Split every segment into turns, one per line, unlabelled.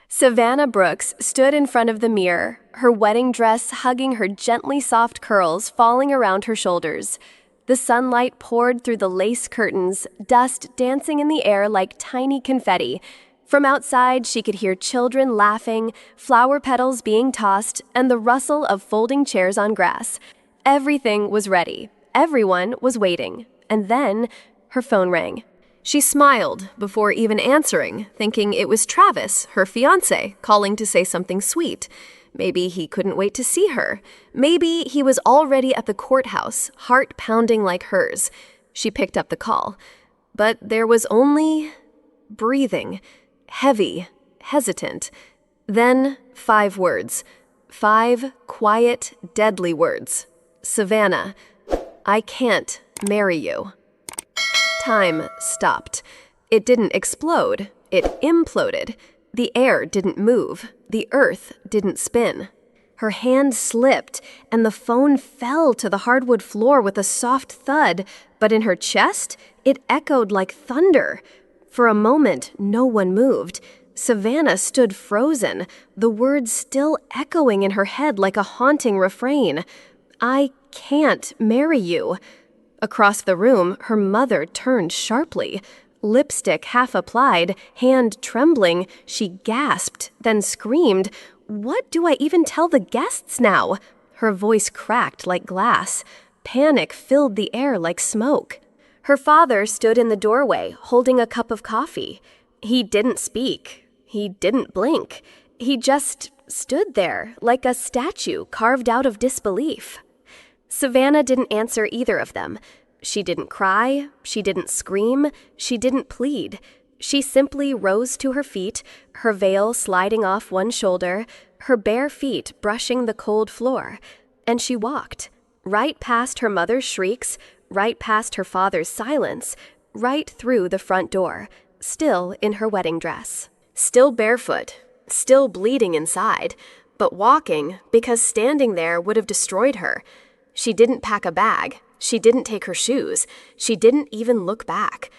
Savannah Brooks stood in front of the mirror, her wedding dress hugging her gently soft curls falling around her shoulders. The sunlight poured through the lace curtains, dust dancing in the air like tiny confetti. From outside, she could hear children laughing, flower petals being tossed, and the rustle of folding chairs on grass. Everything was ready. Everyone was waiting. And then, her phone rang. She smiled before even answering, thinking it was Travis, her fiancé, calling to say something sweet. Maybe he couldn't wait to see her. Maybe he was already at the courthouse, heart pounding like hers. She picked up the call. But there was only breathing, heavy, hesitant. Then 5 words. 5 quiet, deadly words. Savannah, I can't marry you. Time stopped. It didn't explode. It imploded. The air didn't move. The earth didn't spin. Her hand slipped, and the phone fell to the hardwood floor with a soft thud, but in her chest, it echoed like thunder. For a moment, no one moved. Savannah stood frozen, the words still echoing in her head like a haunting refrain. I can't marry you. Across the room, her mother turned sharply. Lipstick half applied, hand trembling, she gasped, then screamed, "What do I even tell the guests now?" Her voice cracked like glass. Panic filled the air like smoke. Her father stood in the doorway, holding a cup of coffee. He didn't speak. He didn't blink. He just stood there, like a statue carved out of disbelief. Savannah didn't answer either of them. She didn't cry, she didn't scream, she didn't plead. She simply rose to her feet, her veil sliding off one shoulder, her bare feet brushing the cold floor. And she walked, right past her mother's shrieks, right past her father's silence, right through the front door, still in her wedding dress. Still barefoot, still bleeding inside, but walking because standing there would have destroyed her. She didn't pack a bag. She didn't take her shoes. She didn't even look back.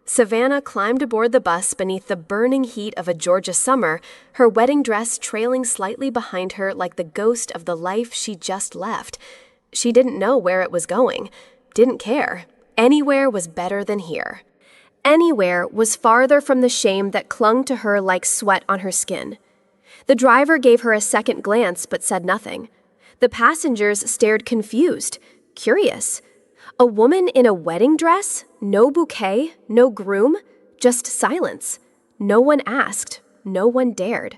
Savannah climbed aboard the bus beneath the burning heat of a Georgia summer, her wedding dress trailing slightly behind her like the ghost of the life she just left. She didn't know where it was going. Didn't care. Anywhere was better than here. Anywhere was farther from the shame that clung to her like sweat on her skin. The driver gave her a second glance but said nothing. The passengers stared confused, curious. A woman in a wedding dress? No bouquet? No groom? Just silence. No one asked. No one dared.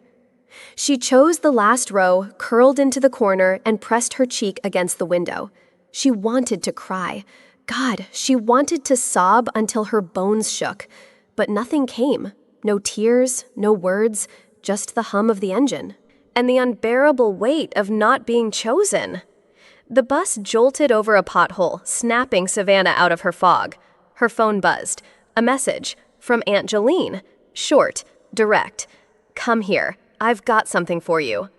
She chose the last row, curled into the corner, and pressed her cheek against the window. She wanted to cry. God, she wanted to sob until her bones shook. But nothing came. No tears, no words, just the hum of the engine. And the unbearable weight of not being chosen. The bus jolted over a pothole, snapping Savannah out of her fog. Her phone buzzed. A message from Aunt Jolene. Short, direct. Come here. I've got something for you.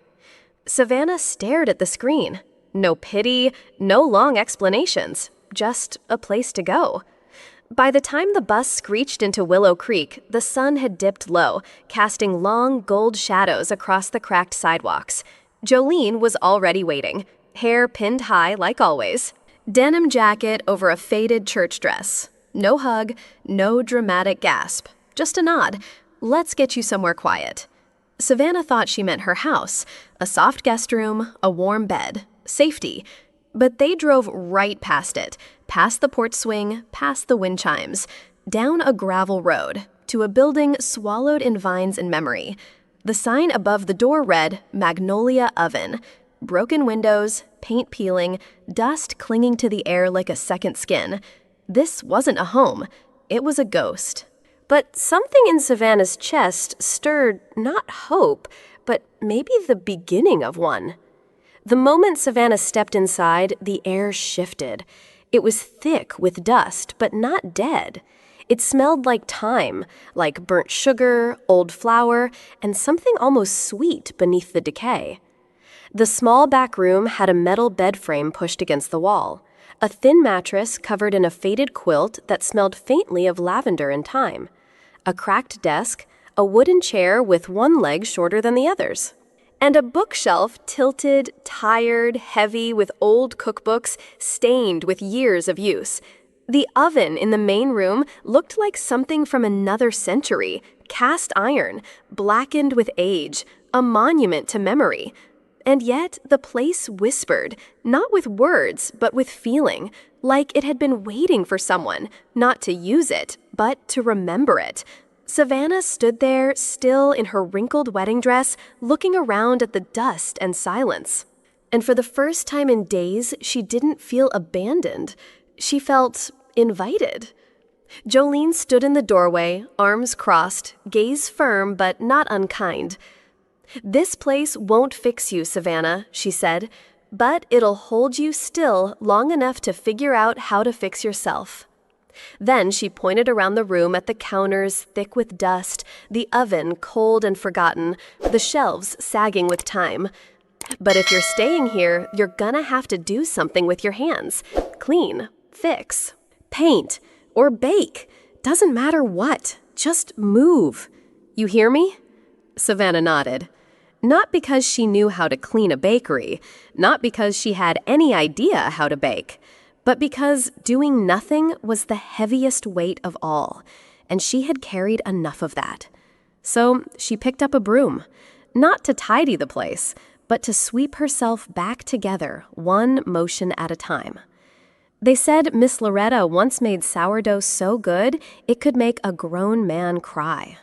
Savannah stared at the screen. No pity, no long explanations. Just a place to go. By the time the bus screeched into Willow Creek, the sun had dipped low, casting long gold shadows across the cracked sidewalks. Jolene was already waiting, hair pinned high like always, denim jacket over a faded church dress. No hug, no dramatic gasp, just a nod. Let's get you somewhere quiet. Savannah thought she meant her house, a soft guest room, a warm bed, safety. But they drove right past it, past the porch swing, past the wind chimes, down a gravel road, to a building swallowed in vines and memory. The sign above the door read, Magnolia Oven. Broken windows, paint peeling, dust clinging to the air like a second skin. This wasn't a home. It was a ghost. But something in Savannah's chest stirred not hope, but maybe the beginning of one. The moment Savannah stepped inside, the air shifted. It was thick with dust, but not dead. It smelled like thyme, like burnt sugar, old flour, and something almost sweet beneath the decay. The small back room had a metal bed frame pushed against the wall, a thin mattress covered in a faded quilt that smelled faintly of lavender and thyme, a cracked desk, a wooden chair with one leg shorter than the others, and a bookshelf tilted, tired, heavy with old cookbooks stained with years of use. The oven in the main room looked like something from another century, cast iron, blackened with age, a monument to memory. And yet the place whispered, not with words, but with feeling, like it had been waiting for someone, not to use it, but to remember it. Savannah stood there, still in her wrinkled wedding dress, looking around at the dust and silence. And for the first time in days, she didn't feel abandoned. She felt invited. Jolene stood in the doorway, arms crossed, gaze firm but not unkind. "This place won't fix you, Savannah," she said, "but it'll hold you still long enough to figure out how to fix yourself." Then she pointed around the room at the counters thick with dust, the oven cold and forgotten, the shelves sagging with time. "But if you're staying here, you're gonna have to do something with your hands. Clean, fix, paint, or bake. Doesn't matter what. Just move. You hear me?" Savannah nodded. Not because she knew how to clean a bakery, not because she had any idea how to bake, but because doing nothing was the heaviest weight of all, and she had carried enough of that. So she picked up a broom, not to tidy the place, but to sweep herself back together, one motion at a time. They said Miss Loretta once made sourdough so good it could make a grown man cry.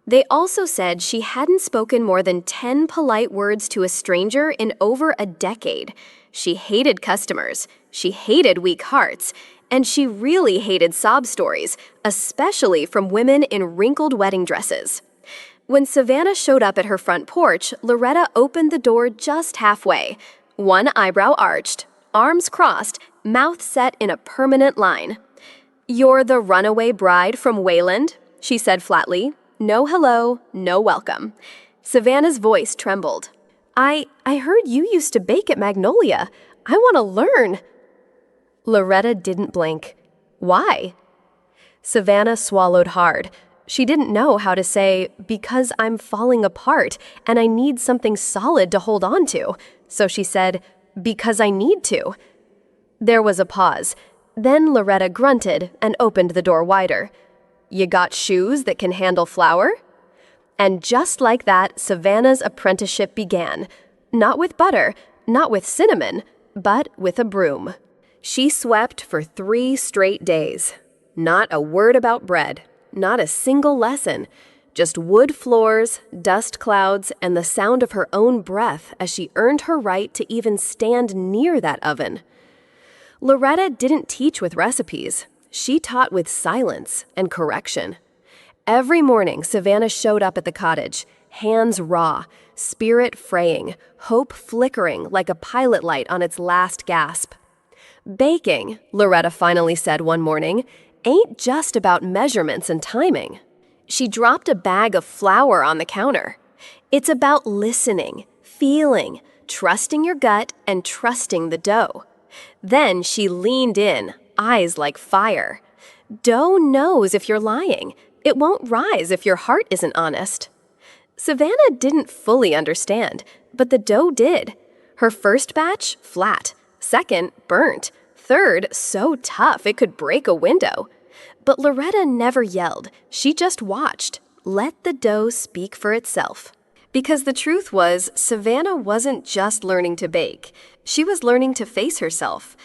They also said she hadn't spoken more than 10 polite words to a stranger in over a decade. She hated customers, she hated weak hearts, and she really hated sob stories, especially from women in wrinkled wedding dresses. When Savannah showed up at her front porch, Loretta opened the door just halfway, one eyebrow arched, arms crossed, mouth set in a permanent line. "You're the runaway bride from Wayland?" she said flatly. No hello, no welcome. Savannah's voice trembled. I heard you used to bake at Magnolia. I want to learn." Loretta didn't blink. "Why?" Savannah swallowed hard. She didn't know how to say, "Because I'm falling apart and I need something solid to hold on to." So she said, "Because I need to." There was a pause. Then Loretta grunted and opened the door wider. "You got shoes that can handle flour?" And just like that, Savannah's apprenticeship began. Not with butter, not with cinnamon, but with a broom. She swept for 3 straight days. Not a word about bread, not a single lesson. Just wood floors, dust clouds, and the sound of her own breath as she earned her right to even stand near that oven. Loretta didn't teach with recipes. She taught with silence and correction. Every morning, Savannah showed up at the cottage, hands raw, spirit fraying, hope flickering like a pilot light on its last gasp. "Baking," Loretta finally said one morning, "ain't just about measurements and timing." She dropped a bag of flour on the counter. "It's about listening, feeling, trusting your gut, and trusting the dough." Then she leaned in, eyes like fire. Dough knows if you're lying. It won't rise if your heart isn't honest. Savannah didn't fully understand, but the dough did. Her first batch, flat. Second, burnt. Third, so tough it could break a window. But Loretta never yelled. She just watched. Let the dough speak for itself. Because the truth was, Savannah wasn't just learning to bake. She was learning to face herself.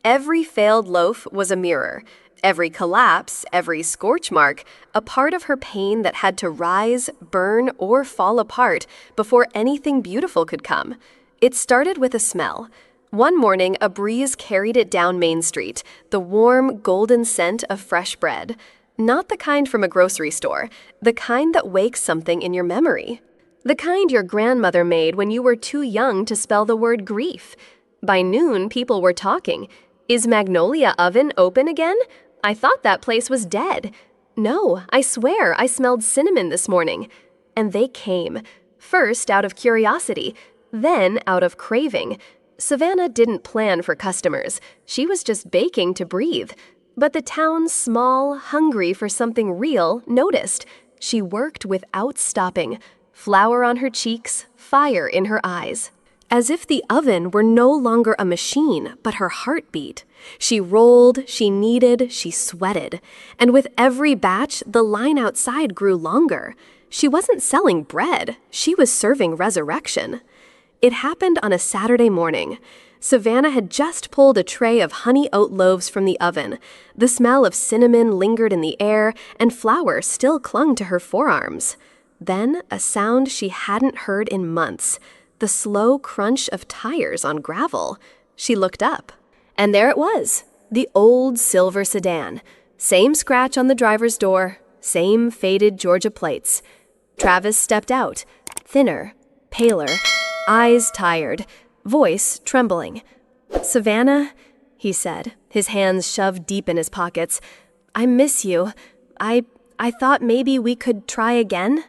Every failed loaf was a mirror. Every collapse, every scorch mark, a part of her pain that had to rise, burn, or fall apart before anything beautiful could come. It started with a smell. One morning, a breeze carried it down Main Street, the warm, golden scent of fresh bread. Not the kind from a grocery store, the kind that wakes something in your memory. The kind your grandmother made when you were too young to spell the word grief. By noon, people were talking. "Is Magnolia Oven open again? I thought that place was dead." "No, I swear I smelled cinnamon this morning." And they came. First out of curiosity, then out of craving. Savannah didn't plan for customers. She was just baking to breathe. But the town, small, hungry for something real, noticed. She worked without stopping, flour on her cheeks, fire in her eyes. As if the oven were no longer a machine, but her heartbeat. She rolled, she kneaded, she sweated. And with every batch, the line outside grew longer. She wasn't selling bread, she was serving resurrection. It happened on a Saturday morning. Savannah had just pulled a tray of honey oat loaves from the oven. The smell of cinnamon lingered in the air, and flour still clung to her forearms. Then a sound she hadn't heard in months. The slow crunch of tires on gravel. She looked up. And there it was, the old silver sedan. Same scratch on the driver's door, same faded Georgia plates. Travis stepped out, thinner, paler, eyes tired, voice trembling. "Savannah," he said, his hands shoved deep in his pockets. "I miss you. I thought maybe we could try again?"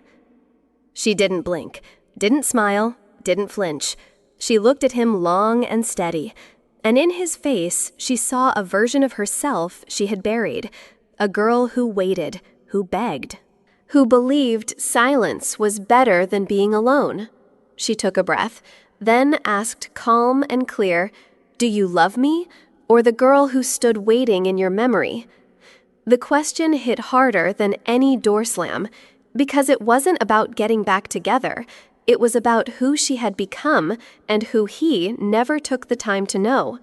She didn't blink, didn't smile, didn't flinch. She looked at him long and steady, and in his face she saw a version of herself she had buried, a girl who waited, who begged, who believed silence was better than being alone. She took a breath, then asked calm and clear, "Do you love me, or the girl who stood waiting in your memory?" The question hit harder than any door slam, because it wasn't about getting back together. It was about who she had become and who he never took the time to know.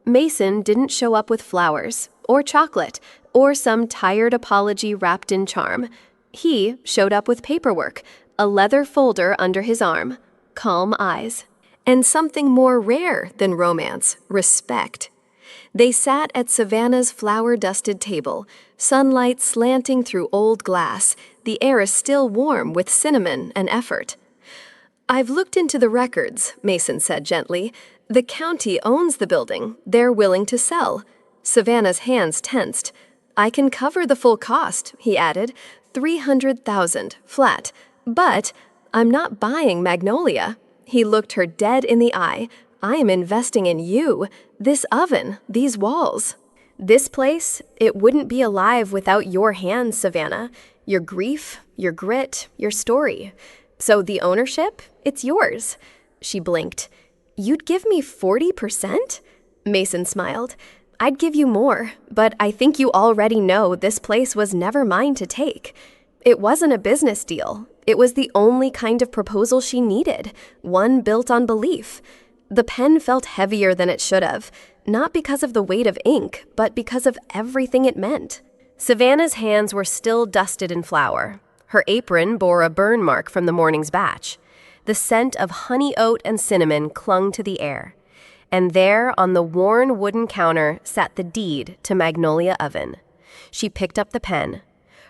Mason didn't show up with flowers, or chocolate, or some tired apology wrapped in charm. He showed up with paperwork, a leather folder under his arm, calm eyes, and something more rare than romance, respect. They sat at Savannah's flour-dusted table, sunlight slanting through old glass, the air still warm with cinnamon and effort. "I've looked into the records," Mason said gently. "The county owns the building. They're willing to sell." Savannah's hands tensed. "I can cover the full cost," he added. $300,000, flat. "But I'm not buying Magnolia." He looked her dead in the eye. "I am investing in you, this oven, these walls. This place, it wouldn't be alive without your hands, Savannah. Your grief, your grit, your story. So the ownership, it's yours." She blinked. "You'd give me 40%? Mason smiled. "I'd give you more, but I think you already know this place was never mine to take. It wasn't a business deal. It was the only kind of proposal she needed, one built on belief." The pen felt heavier than it should have, not because of the weight of ink, but because of everything it meant. Savannah's hands were still dusted in flour. Her apron bore a burn mark from the morning's batch. The scent of honey oat and cinnamon clung to the air. And there, on the worn wooden counter, sat the deed to Magnolia Oven. She picked up the pen.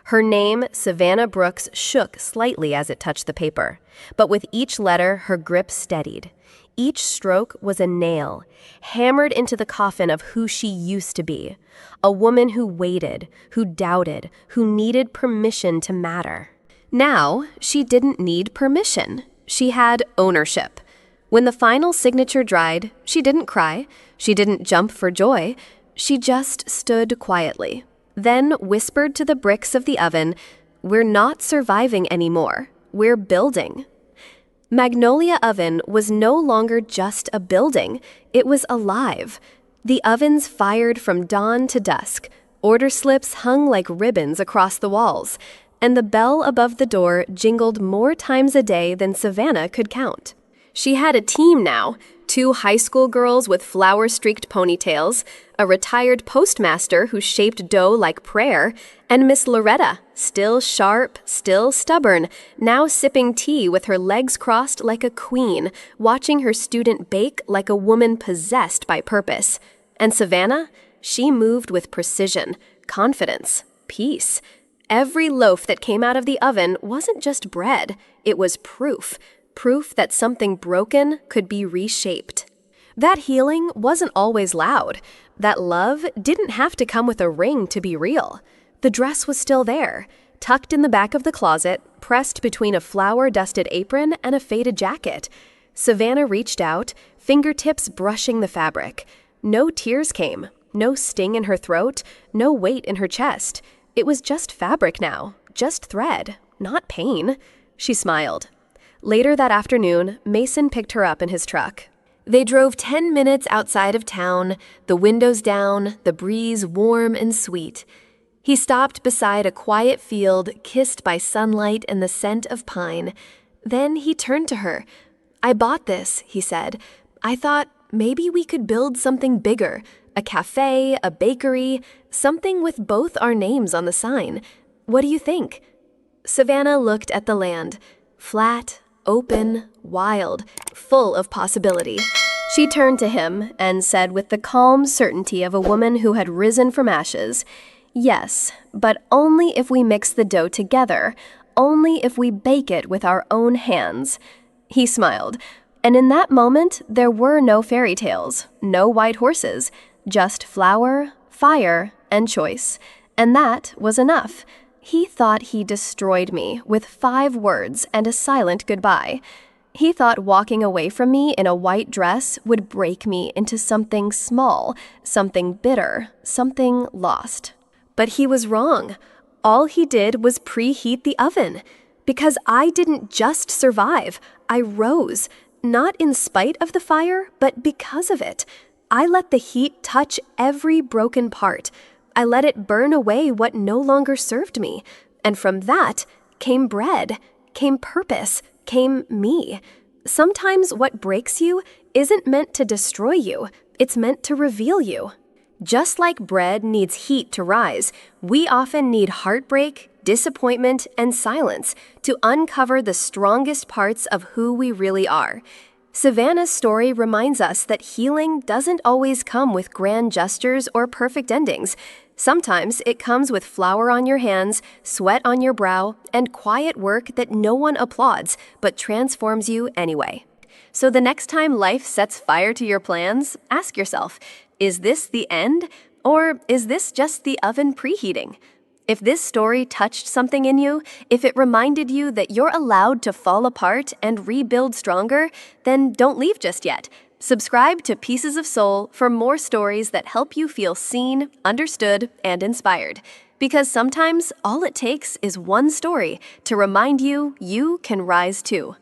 Her name, Savannah Brooks, shook slightly as it touched the paper, but with each letter, her grip steadied. Each stroke was a nail, hammered into the coffin of who she used to be. A woman who waited, who doubted, who needed permission to matter. Now, she didn't need permission. She had ownership. When the final signature dried, she didn't cry. She didn't jump for joy. She just stood quietly, then whispered to the bricks of the oven, "We're not surviving anymore. We're building." Magnolia Oven was no longer just a building. It was alive. The ovens fired from dawn to dusk. Order slips hung like ribbons across the walls, and the bell above the door jingled more times a day than Savannah could count. She had a team now, 2 high school girls with flower-streaked ponytails, a retired postmaster who shaped dough like prayer, and Miss Loretta, still sharp, still stubborn, now sipping tea with her legs crossed like a queen, watching her student bake like a woman possessed by purpose. And Savannah? She moved with precision, confidence, peace. Every loaf that came out of the oven wasn't just bread, it was proof that something broken could be reshaped. That healing wasn't always loud. That love didn't have to come with a ring to be real. The dress was still there, tucked in the back of the closet, pressed between a flour-dusted apron and a faded jacket. Savannah reached out, fingertips brushing the fabric. No tears came, no sting in her throat, no weight in her chest. It was just fabric now, just thread, Not pain. She smiled. Later that afternoon, Mason picked her up in his truck. They drove 10 minutes outside of town, the windows down, the breeze warm and sweet. He stopped beside a quiet field kissed by sunlight and the scent of pine. Then he turned to her. "I bought this," he said. "I thought maybe we could build something bigger, a cafe, a bakery, something with both our names on the sign. What do you think?" Savannah looked at the land, flat, open, wild, full of possibility. She turned to him and said with the calm certainty of a woman who had risen from ashes, "Yes, but only if we mix the dough together, only if we bake it with our own hands." He smiled, and in that moment there were no fairy tales, no white horses, just flour, fire, and choice. And that was enough. He thought he destroyed me with 5 words and a silent goodbye. He thought walking away from me in a white dress would break me into something small, something bitter, something lost. But he was wrong. All he did was preheat the oven. Because I didn't just survive, I rose, not in spite of the fire, but because of it. I let the heat touch every broken part. I let it burn away what no longer served me. And from that came bread, came purpose, came me. Sometimes what breaks you isn't meant to destroy you. It's meant to reveal you. Just like bread needs heat to rise, we often need heartbreak, disappointment, and silence to uncover the strongest parts of who we really are. Savannah's story reminds us that healing doesn't always come with grand gestures or perfect endings. Sometimes it comes with flour on your hands, sweat on your brow, and quiet work that no one applauds but transforms you anyway. So the next time life sets fire to your plans, ask yourself, is this the end, or is this just the oven preheating? If this story touched something in you, if it reminded you that you're allowed to fall apart and rebuild stronger, then don't leave just yet. Subscribe to Pieces of Soul for more stories that help you feel seen, understood, and inspired. Because sometimes all it takes is one story to remind you you can rise too.